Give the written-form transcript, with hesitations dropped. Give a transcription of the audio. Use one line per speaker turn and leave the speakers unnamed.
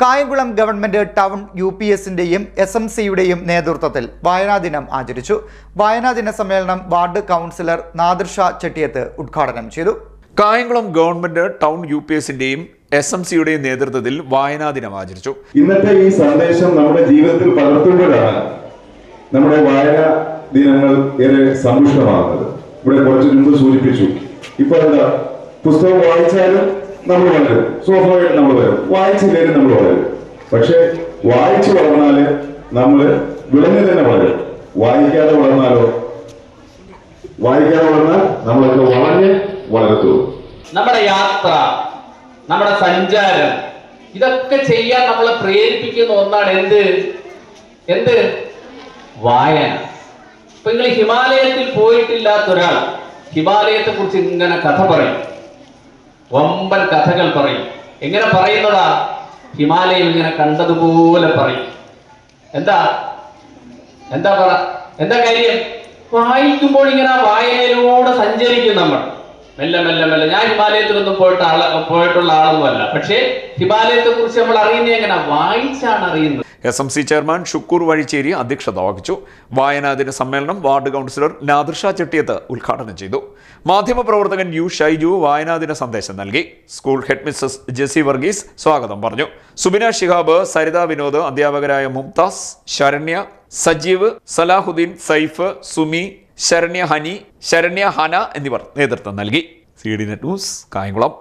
Kayamkulam government town UPSന്റെയും SMCയുടെയും നേതൃത്വത്തിൽ വായനാദിനം ആചരിച്ചു. വായനാദിന സമ്മേളനം വാർഡ് കൗൺസിലർ നാദിർ ഷാ ചെട്ടിയത്ത് ഉദ്ഘാടനം ചെയ്തു.
കായംകുളം ഗവൺമെന്റ് ടൗൺ UPSന്റെയും SMCയുടെയും നേതൃത്വത്തിൽ വായനാദിനം ആചരിച്ചു.
ഇന്നത്തെ ഈ സന്ദേശം നമ്മുടെ ജീവിതത്തിൽ പകർത്തുമ്പോഴാണ് നമ്മുടെ വായനാ ദിനങ്ങൾ ഏറെ സമ്പുഷ്ടമാകുന്നത്. ഇവിടെ കുറച്ച് മുമ്പ് സൂചിപ്പിച്ചു. ഇപ്പൊ എന്താ, പുസ്തകം വായിച്ചാലും നമ്മൾ വളരും, സ്വാഭാവികമായിട്ട് നമ്മൾ വരും, വായിച്ചില്ലേലും നമ്മൾ വളരും. പക്ഷെ വായിച്ചു വളർന്നാല് നമ്മൾ വിളഞ്ഞു തന്നെ വളരും. വായിക്കാതെ വളർന്നാൽ നമ്മളൊക്കെ വളരത്തുള്ളൂ.
നമ്മുടെ യാത്ര, നമ്മുടെ സഞ്ചാരം, ഇതൊക്കെ ചെയ്യാൻ നമ്മളെ പ്രേരിപ്പിക്കുന്ന ഒന്നാണ് എന്ത് വായന. ഇപ്പൊ നിങ്ങൾ ഹിമാലയത്തിൽ പോയിട്ടില്ലാത്ത ഒരാൾ ഹിമാലയത്തെ കുറിച്ച് ഇങ്ങനെ കഥ പറയും, വമ്പൻ കഥകൾ പറയും. എങ്ങനെ പറയുന്നതാ? ഹിമാലയം ഇങ്ങനെ കണ്ടതുപോലെ പറയും. എന്താ കാര്യം? വായിക്കുമ്പോൾ ഇങ്ങനെ വായനയിലൂടെ സഞ്ചരിക്കും നമ്മൾ. മെല്ലെ മെല്ലെ മെല്ലെ. ഞാൻ ഹിമാലയത്തിലൊന്നും പോയിട്ടുള്ള ആളൊന്നുമല്ല, പക്ഷേ ഹിമാലയത്തെ കുറിച്ച് നമ്മൾ അറിയുന്നത് എങ്ങനെ? വായിച്ചാണ് അറിയുന്നത്.
SMC ചെയർമാൻ ഷുക്കൂർ വഴിച്ചേരി അധ്യക്ഷത വഹിച്ചു. വായനാദിന സമ്മേളനം വാർഡ് കൗൺസിലർ നാദിർ ഷാ ചെട്ടിയത്ത് ഉദ്ഘാടനം ചെയ്തു. മാധ്യമപ്രവർത്തകൻ U ഷൈജു വായനാദിന സന്ദേശം നൽകി. School head Mrs Jessy Varghese സ്വാഗതം പറഞ്ഞു. സുബിന ഷിഹാബ്, സരിത വിനോദ്, അധ്യാപകരായ മുംതാസ്, ശരണ്യ, സജീവ്, സലാഹുദ്ദീൻ, സൈഫ്, സുമി, ശരണ്യ ഹന എന്നിവർ നേതൃത്വം നൽകി. CDNet news, Kayamkulam.